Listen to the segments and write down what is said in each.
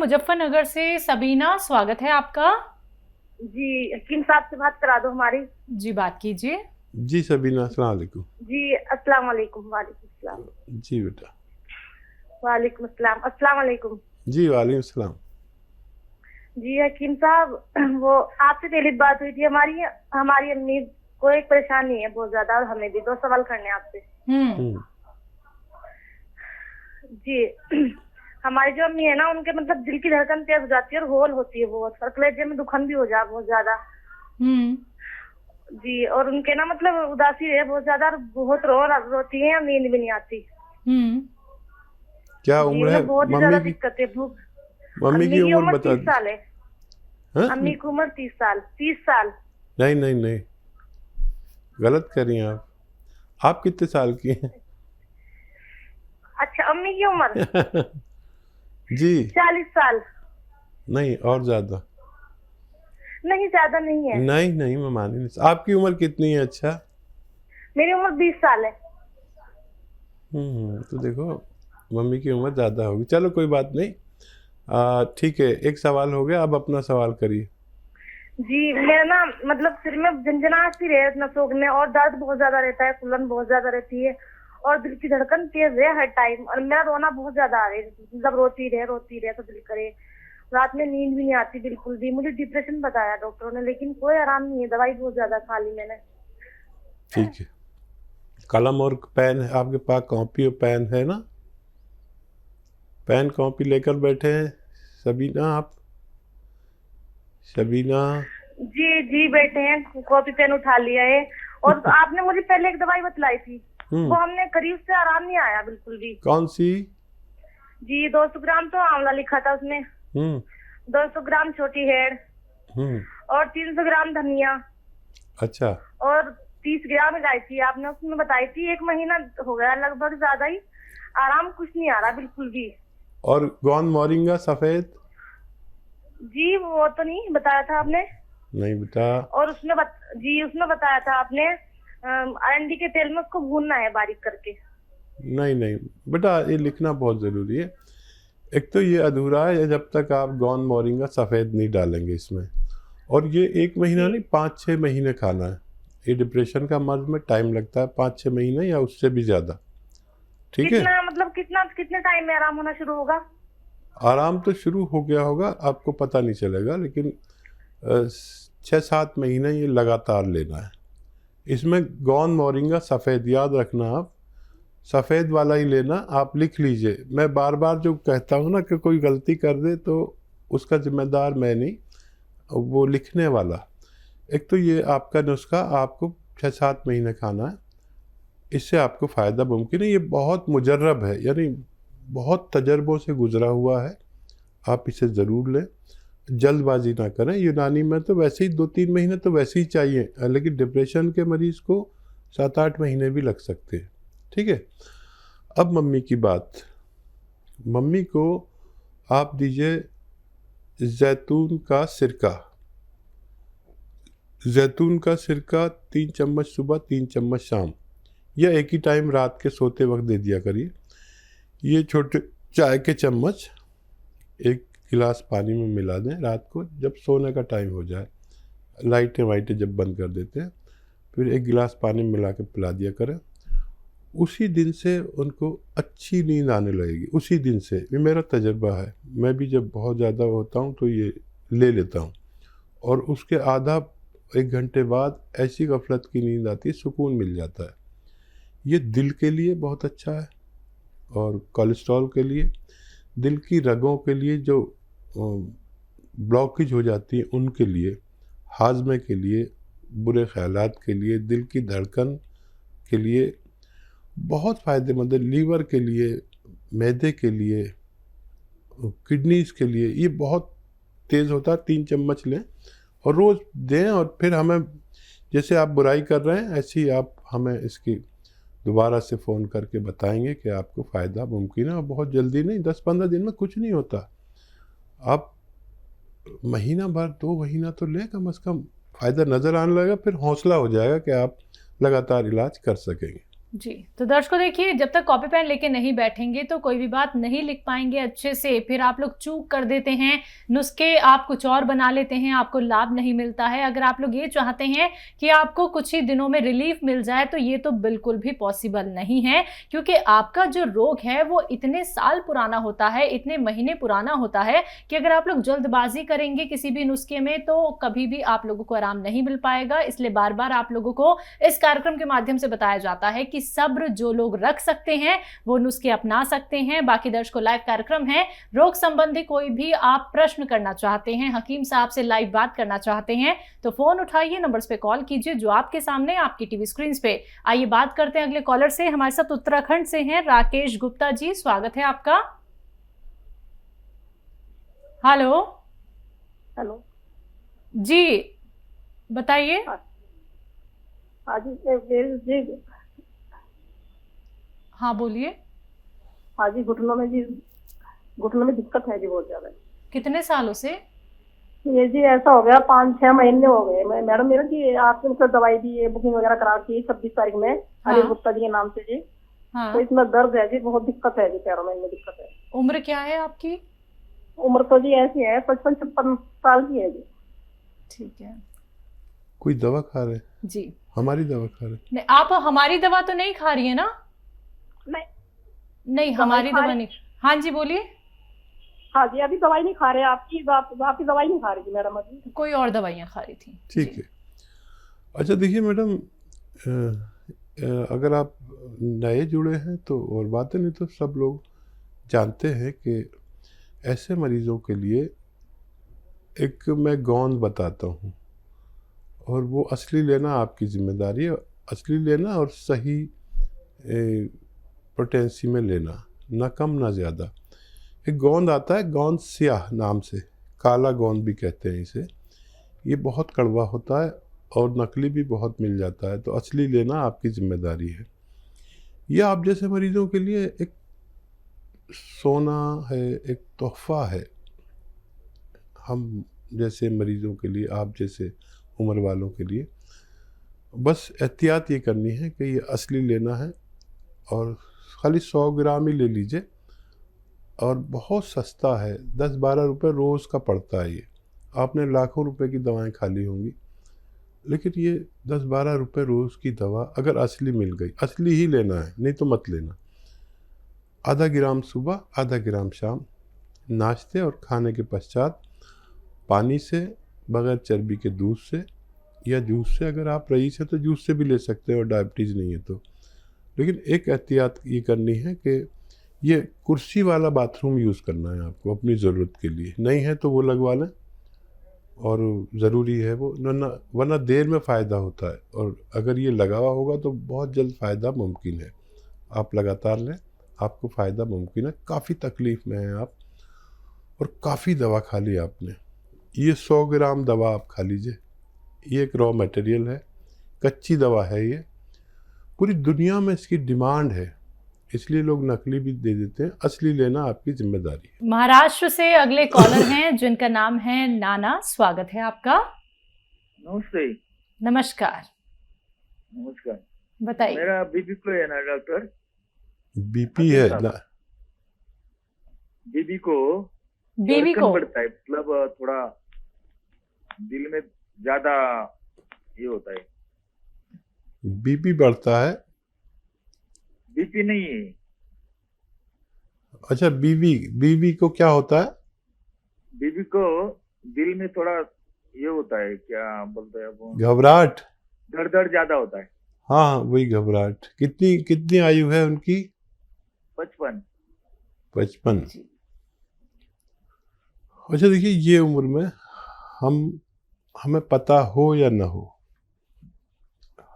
मुजफ्फरनगर से सबीना, स्वागत है आपका। जी हकीम साहब से बात करा दो हमारी। जी बात कीजिए। जी सबीना, अस्सलाम वालेकुम। जी अस्सलाम वालेकुम। वालेकुम अस्सलाम। जी बेटा। वालेकुम अस्सलाम। अस्सलाम वालेकुम। जी वालेकुम सलाम। जी हकीम साहब, वो आपसे पहले बात हुई थी हमारी हमारी अम्मी को एक परेशानी है बहुत ज्यादा, और हमें भी 2 सवाल करने हैं आपसे। जी हमारी जो अम्मी है ना, उनके मतलब दिल की धड़कन तेज हो जाती है और होल होती है बहुत, और कलेजे में दुखन भी हो जा बहुत ज्यादा। जी, और उनके ना मतलब उदासी है बहुत ज्यादा, बहुत रोती है, नींद भी नहीं आती। क्या जी, उम्र है बहुत ही ज्यादा दिक्कत है। भूख मम्मी की उम्र बता 30 साल है। अम्मी की उम्र 30 साल। 30 साल। नहीं नहीं नहीं, गलत कर रही हैं आप कितने साल की हैं? अच्छा, अम्मी की उम्र जी 40 साल। नहीं, और ज्यादा नहीं, ज्यादा नहीं है। नहीं नहीं, मैं मान ही नहीं। आपकी उम्र कितनी है? अच्छा, मेरी उम्र 20 साल है। तो देखो मम्मी की उम्र ज्यादा होगी। चलो कोई बात नहीं, ठीक है, एक सवाल हो गया, अब अपना सवाल करिए। जी, मेरा ना मतलब सिर में झंझनाहट सी रहे नसों में, और दर्द बहुत ज्यादा रहता है, फुलन बहुत ज्यादा रहती है, और दिल की धड़कन तेज है हर टाइम, और मेरा रोना बहुत ज्यादा आ रहा है, मतलब रोती रहे तो दिल करे। रात में नींद भी नहीं आती बिल्कुल भी। मुझे डिप्रेशन बताया डॉक्टरों ने, लेकिन कोई आराम नहीं है, दवाई बहुत ज्यादा खा ली मैंने। ठीक है, कलम और पेन है आपके पास? कॉपी और पेन है ना? पेन कॉपी लेकर बैठे हैं सबीना आप? सबीना जी जी बैठे हैं, कॉपी पेन उठा लिया है। और आपने मुझे पहले एक दवाई बतलाई थी, वो हमने करीब से आराम नहीं आया बिल्कुल भी। कौन सी? जी 200 ग्राम तो आंवला लिखा था उसमें, 200 ग्राम छोटी हेड़, और 300 ग्राम धनिया। अच्छा। और 30 ग्राम इलायची आपने उसमें बताई थी। 1 महीना हो गया लगभग, ज्यादा ही आराम कुछ नहीं आ रहा बिल्कुल भी। और गोंद मोरिंगा सफेद? जी वो तो नहीं बताया था आपने। नहीं बेटा। और उसमें उसमें बताया था आपने अरंडी के तेल में उसको भूनना है बारीक करके। नहीं नहीं बेटा, ये लिखना बहुत ज़रूरी है। एक तो ये अधूरा है जब तक आप गोंद मोरिंगा सफ़ेद नहीं डालेंगे इसमें, और ये 1 महीना नहीं, 5-6 महीने खाना है। ये डिप्रेशन का मर्ज में टाइम लगता है, 5-6 महीने या उससे भी ज़्यादा। ठीक है, मतलब कितने टाइम में आराम होना शुरू होगा? आराम तो शुरू हो गया होगा, आपको पता नहीं चलेगा, लेकिन 6-7 महीने ये लगातार लेना है। इसमें गोंद मोरिंगा सफ़ेद, याद रखना आप, सफ़ेद वाला ही लेना। आप लिख लीजिए, मैं बार बार जो कहता हूँ ना कि कोई गलती कर दे तो उसका जिम्मेदार मैं नहीं, वो लिखने वाला। एक तो ये आपका नुस्खा आपको 6-7 महीने खाना है, इससे आपको फ़ायदा मुमकिन है। ये बहुत मुजर्रब है, यानी बहुत तजर्बों से गुजरा हुआ है। आप इसे ज़रूर लें, जल्दबाजी ना करें। यूनानी में तो वैसे ही 2-3 महीने तो वैसे ही चाहिए, लेकिन डिप्रेशन के मरीज़ को 7-8 महीने भी लग सकते हैं। ठीक है, अब मम्मी की बात। मम्मी को आप दीजिए जैतून का सिरका। जैतून का सिरका 3 चम्मच सुबह, 3 चम्मच शाम, या एक ही टाइम रात के सोते वक्त दे दिया करिए। ये छोटे चाय के चम्मच 1 गिलास पानी में मिला दें रात को, जब सोने का टाइम हो जाए, लाइटें वाइटें जब बंद कर देते हैं, फिर 1 गिलास पानी में मिला के पिला दिया करें। उसी दिन से उनको अच्छी नींद आने लगेगी, उसी दिन से। ये मेरा तजर्बा है, मैं भी जब बहुत ज़्यादा होता हूँ तो ये ले लेता हूँ, और उसके आधा 1 घंटे बाद ऐसी गफलत की नींद आती है, सुकून मिल जाता है। ये दिल के लिए बहुत अच्छा है, और कोलेस्ट्रॉल के लिए, दिल की रगों के लिए जो ब्लॉकेज हो जाती है उनके लिए, हाजमे के लिए, बुरे ख्यालात के लिए, दिल की धड़कन के लिए बहुत फ़ायदेमंद है। लीवर के लिए, मैदे के लिए, किडनीज़ के लिए ये बहुत तेज़ होता है। 3 चम्मच लें और रोज़ दें, और फिर हमें, जैसे आप बुराई कर रहे हैं ऐसे ही आप हमें इसकी दोबारा से फ़ोन करके बताएंगे कि आपको फ़ायदा मुमकिन है। और बहुत जल्दी नहीं, 10-15 दिन में कुछ नहीं होता। आप महीना भर, 2 महीना तो लें कम से कम, फ़ायदा नज़र आने लगेगा, फिर हौसला हो जाएगा कि आप लगातार इलाज कर सकेंगे। जी, तो दर्शकों देखिए, जब तक कॉपी पेन लेके नहीं बैठेंगे तो कोई भी बात नहीं लिख पाएंगे अच्छे से। फिर आप लोग चूक कर देते हैं, नुस्खे आप कुछ और बना लेते हैं, आपको लाभ नहीं मिलता है। अगर आप लोग ये चाहते हैं कि आपको कुछ ही दिनों में रिलीफ मिल जाए तो ये तो बिल्कुल भी पॉसिबल नहीं है, क्योंकि आपका जो रोग है वो इतने साल पुराना होता है, इतने महीने पुराना होता है कि अगर आप लोग जल्दबाजी करेंगे किसी भी नुस्खे में तो कभी भी आप लोगों को आराम नहीं मिल पाएगा। इसलिए बार बार आप लोगों को इस कार्यक्रम के माध्यम से बताया जाता है कि सब्र जो लोग रख सकते हैं वो नुस्खे अपना सकते हैं। बाकी दर्शकों, लाइव कार्यक्रम है, रोग संबंधी कोई भी आप प्रश्न करना चाहते हैं, हकीम साहब से लाइव बात करना चाहते हैं तो फोन उठाइए, नंबर्स पे कॉल कीजिए जो आपके सामने आपकी टीवी स्क्रीन पे। आइए बात करते हैं अगले कॉलर से। हमारे साथ उत्तराखंड से हैं राकेश गुप्ता जी, स्वागत है आपका। हेलो। हेलो जी बताइए। हाँ जी जी। हाँ बोलिए। हाँ जी, घुटनों में दिक्कत है जी, बहुत ज्यादा। कितने सालों से? ये जी ऐसा हो गया 5-6 महीने हो गए। मैं मैडम, मेरा जी आपने मतलब दवाई दी है, बुकिंग वगैरह करा की 26 तारीख में, हरीश गुप्ता जी के नाम से जी। हाँ। तो इसमें दर्द है जी, बहुत दिक्कत है जी, पैरों में दिक्कत है। उम्र क्या है आपकी? उम्र तो जी ऐसी है 55-56 साल की है जी। ठीक है। कोई दवा खा रहे हैं? जी हमारी दवा खा रहे हैं? नहीं, आप हमारी दवा तो नहीं खा रही है ना? नहीं हमारी दवा नहीं। हाँ जी बोलिए। हाँ जी, अभी दवाई नहीं खा रहे, आपकी दवाई नहीं खा रही थी मैडम, अभी कोई और दवाइयाँ खा रही थी। ठीक है। अच्छा देखिए मैडम, अगर आप नए जुड़े हैं तो और बात है, नहीं तो सब लोग जानते हैं कि ऐसे मरीजों के लिए एक मैं गोंद बताता हूँ, और वो असली लेना आपकी जिम्मेदारी है। असली लेना और सही पोटेंसी में लेना, ना कम ना ज़्यादा। एक गोंद आता है, गोंद स्याह नाम से, काला गोंद भी कहते हैं इसे। ये बहुत कड़वा होता है और नकली भी बहुत मिल जाता है, तो असली लेना आपकी जिम्मेदारी है। यह आप जैसे मरीजों के लिए एक सोना है, एक तोहफा है। हम जैसे मरीजों के लिए, आप जैसे उम्र वालों के लिए बस एहतियात ये करनी है कि ये असली लेना है, और खाली 100 ग्राम ही ले लीजिए, और बहुत सस्ता है, 10-12 रुपये रोज़ का पड़ता है। ये आपने लाखों रुपए की दवाएं खा ली होंगी, लेकिन ये 10-12 रुपये रोज़ की दवा अगर असली मिल गई, असली ही लेना है, नहीं तो मत लेना। आधा ग्राम सुबह, आधा ग्राम शाम, नाश्ते और खाने के पश्चात, पानी से, बगैर चर्बी के दूध से या जूस से। अगर आप रईस हैं तो जूस से भी ले सकते हैं और डायबिटीज़ नहीं है तो। लेकिन एक एहतियात ये करनी है कि ये कुर्सी वाला बाथरूम यूज़ करना है आपको अपनी ज़रूरत के लिए। नहीं है तो वो लगवा लें, और ज़रूरी है वो, वरना देर में फ़ायदा होता है, और अगर ये लगा हुआ होगा तो बहुत जल्द फ़ायदा मुमकिन है। आप लगातार लें, आपको फ़ायदा मुमकिन है। काफ़ी तकलीफ़ में हैं आप और काफ़ी दवा खा ली आपने। ये 100 ग्राम दवा आप खा लीजिए। ये एक रॉ मटेरियल है, कच्ची दवा है ये। पूरी दुनिया में इसकी डिमांड है, इसलिए लोग नकली भी दे देते हैं। असली लेना आपकी जिम्मेदारी है। महाराष्ट्र से अगले कॉलर हैं जिनका नाम है नाना, स्वागत है आपका। नमस्ते। नमस्कार, नमस्कार। बताइए। मेरा बीपी को है ना डॉक्टर? बीपी है ना? बीबी को बीवी को बढ़ता है, मतलब थोड़ा दिल में ज्यादा ये होता है। बीपी बढ़ता है? बीपी नहीं है। अच्छा, बीवी को क्या होता है? बीबी को दिल में थोड़ा ये होता है, क्या बोलते हैं वो, घबराहट? दर्द ज्यादा होता है। हाँ, वही घबराहट। कितनी आयु है उनकी? 55। 55। अच्छा देखिए, ये उम्र में हमें पता हो या ना हो,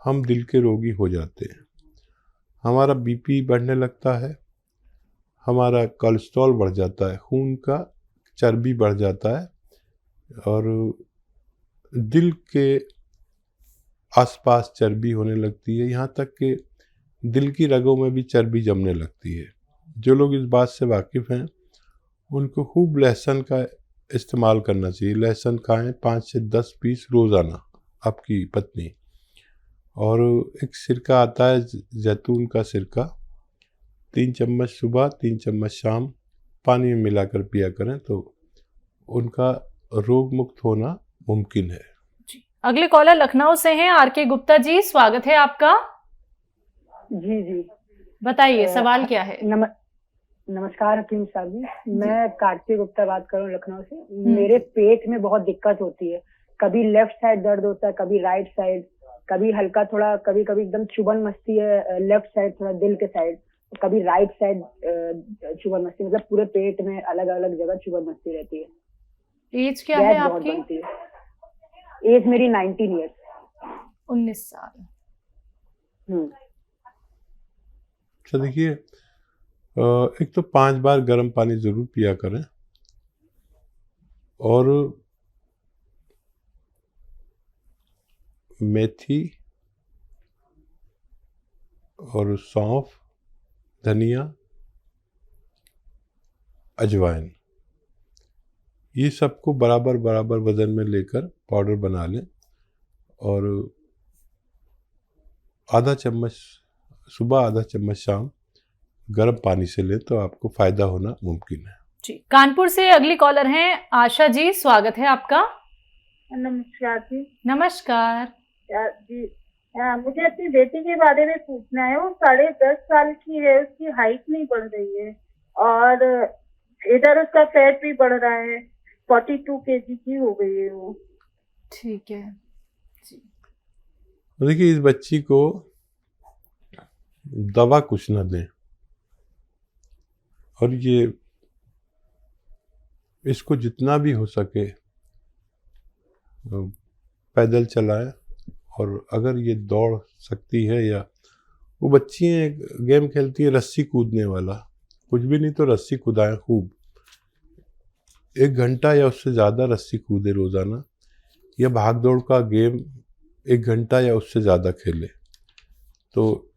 हम दिल के रोगी हो जाते हैं। हमारा बीपी बढ़ने लगता है, हमारा कोलेस्ट्रॉल बढ़ जाता है, खून का चर्बी बढ़ जाता है, और दिल के आसपास चर्बी होने लगती है। यहाँ तक कि दिल की रगों में भी चर्बी जमने लगती है। जो लोग इस बात से वाकिफ़ हैं उनको खूब लहसुन का इस्तेमाल करना चाहिए। लहसुन खाएं 5 से 10 पीस रोज़ाना, आपकी पत्नी, और एक सिरका आता है जैतून का सिरका, 3 चम्मच सुबह 3 चम्मच शाम पानी में मिलाकर पिया करें तो उनका रोग मुक्त होना मुमकिन है। जी, अगले कॉलर लखनऊ से हैं आर.के. गुप्ता जी, स्वागत है आपका। जी जी बताइए सवाल क्या है। नमस्कार हकीम साहब जी, मैं कार्तिक गुप्ता बात कर रहा हूँ लखनऊ से। मेरे पेट में बहुत दिक्कत होती है, कभी लेफ्ट साइड दर्द होता है, कभी राइट साइड, कभी हल्का थोड़ा, कभी कभी एकदम चुभन मचती है लेफ्ट साइड थोड़ा दिल के साइड, कभी राइट साइड चुभन मचती, मतलब पूरे पेट में अलग अलग जगह चुभन मचती रहती है। एज क्या है गैस बहुत आपकी? बनती है। एज मेरी 19 ईयर्स। 19 साल। अच्छा देखिए, एक तो 5 बार गर्म पानी ज़रूर पिया करें और मेथी और सौंफ, धनिया, अजवाइन, ये सबको बराबर बराबर वज़न में लेकर पाउडर बना लें और आधा चम्मच सुबह आधा चम्मच शाम गर्म पानी से लें तो आपको फ़ायदा होना मुमकिन है। जी, कानपुर से अगली कॉलर हैं आशा जी, स्वागत है आपका। नमस्कार जी। नमस्कार। जी मुझे अपनी बेटी के बारे में पूछना है। वो 10.5 साल की है, उसकी हाइट नहीं बढ़ रही है और इधर उसका फैट भी बढ़ रहा है, 42 kg की हो गई है वो। ठीक है जी। देखिए, इस बच्ची को दवा कुछ न दें और ये इसको जितना भी हो सके पैदल चलाएं और अगर ये दौड़ सकती है या वो बच्ची हैं गेम खेलती है रस्सी कूदने वाला, कुछ भी नहीं तो रस्सी कूदाएं खूब, 1 घंटा या उससे ज़्यादा रस्सी कूदे रोज़ाना, या भाग दौड़ का गेम 1 घंटा या उससे ज़्यादा खेले तो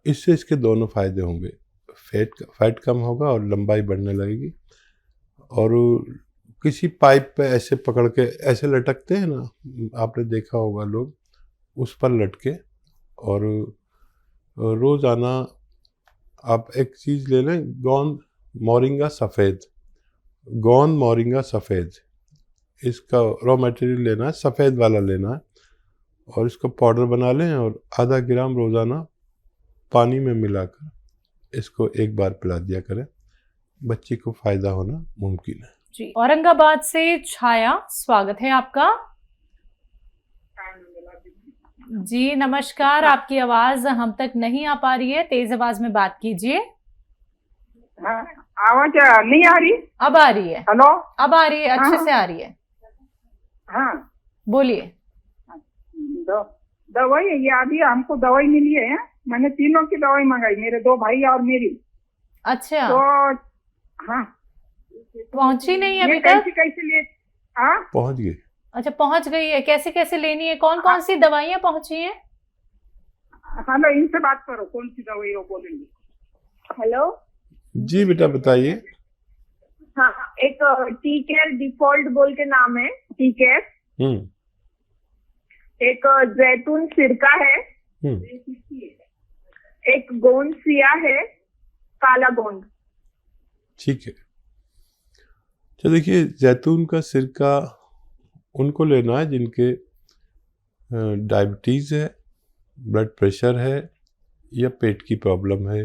इससे इसके दोनों फायदे होंगे, फैट कम होगा और लंबाई बढ़ने लगेगी। और किसी पाइप पे ऐसे पकड़ के ऐसे लटकते हैं ना, आपने देखा होगा लोग, उस पर लटके और रोज़ाना आप एक चीज़ ले लें, गोंद मोरिंगा सफ़ेद, गोंद मोरिंगा सफ़ेद, इसका रॉ मटेरियल लेना है, सफ़ेद वाला लेना है और इसको पाउडर बना लें और आधा ग्राम रोज़ाना पानी में मिलाकर इसको 1 बार पिला दिया करें, बच्ची को फ़ायदा होना मुमकिन है। जी, औरंगाबाद से छाया, स्वागत है आपका। जी नमस्कार, आपकी आवाज हम तक नहीं आ पा रही है, तेज आवाज में बात कीजिए। आवाज नहीं आ रही? अब आ रही है। हेलो, अब आ रही है, अच्छे से आ रही है। हाँ बोलिए। दवाई ये अभी हमको दवाई मिली है, मैंने तीनों की दवाई मंगाई, मेरे 2 भाई और मेरी। अच्छा, तो हाँ, पहुंची नहीं है अभी तक? कैसे लिए? हाँ पहुंच गई। अच्छा, पहुंच गई है, कैसे कैसे लेनी है, कौन कौन सी दवाइयाँ पहुंची हैं? हेलो, इनसे बात करो, कौन सी दवाई वो बोलेंगे। हेलो जी बेटा बताइए। हाँ, एक टी केयर डिफॉल्ट बोल के नाम है, टी केयर। एक जैतून सिरका है, एक गोंद सिया है, काला गोंद। ठीक है, तो देखिए जैतून का सिरका उनको लेना है जिनके डायबिटीज़ है, ब्लड प्रेशर है, या पेट की प्रॉब्लम है,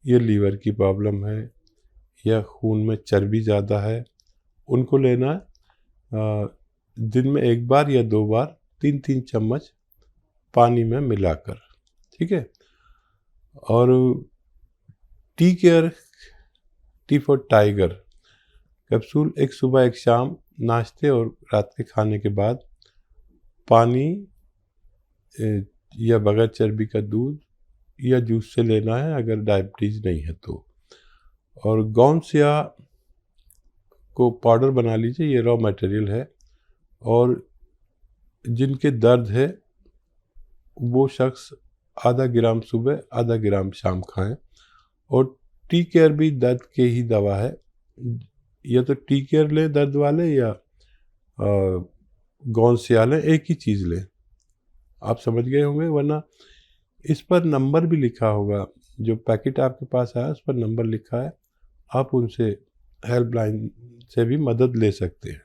या लीवर की प्रॉब्लम है, या खून में चर्बी ज़्यादा है, उनको लेना है दिन में 1 बार या 2 बार 3-3 चम्मच पानी में मिलाकर, ठीक है। और tea care, T for tiger capsule, एक सुबह एक शाम नाश्ते और रात के खाने के बाद पानी या बगैर चर्बी का दूध या जूस से लेना है अगर डायबिटीज़ नहीं है तो। और गोंद सिया को पाउडर बना लीजिए, ये रॉ मटेरियल है, और जिनके दर्द है वो शख्स आधा ग्राम सुबह आधा ग्राम शाम खाएं। और टी केयर भी दर्द के ही दवा है, या तो टी केयर लें दर्द वाले या गोंद सिया लें, एक ही चीज़ लें। आप समझ गए होंगे, वरना इस पर नंबर भी लिखा होगा, जो पैकेट आपके पास आया उस पर नंबर लिखा है, आप उनसे हेल्पलाइन से भी मदद ले सकते हैं।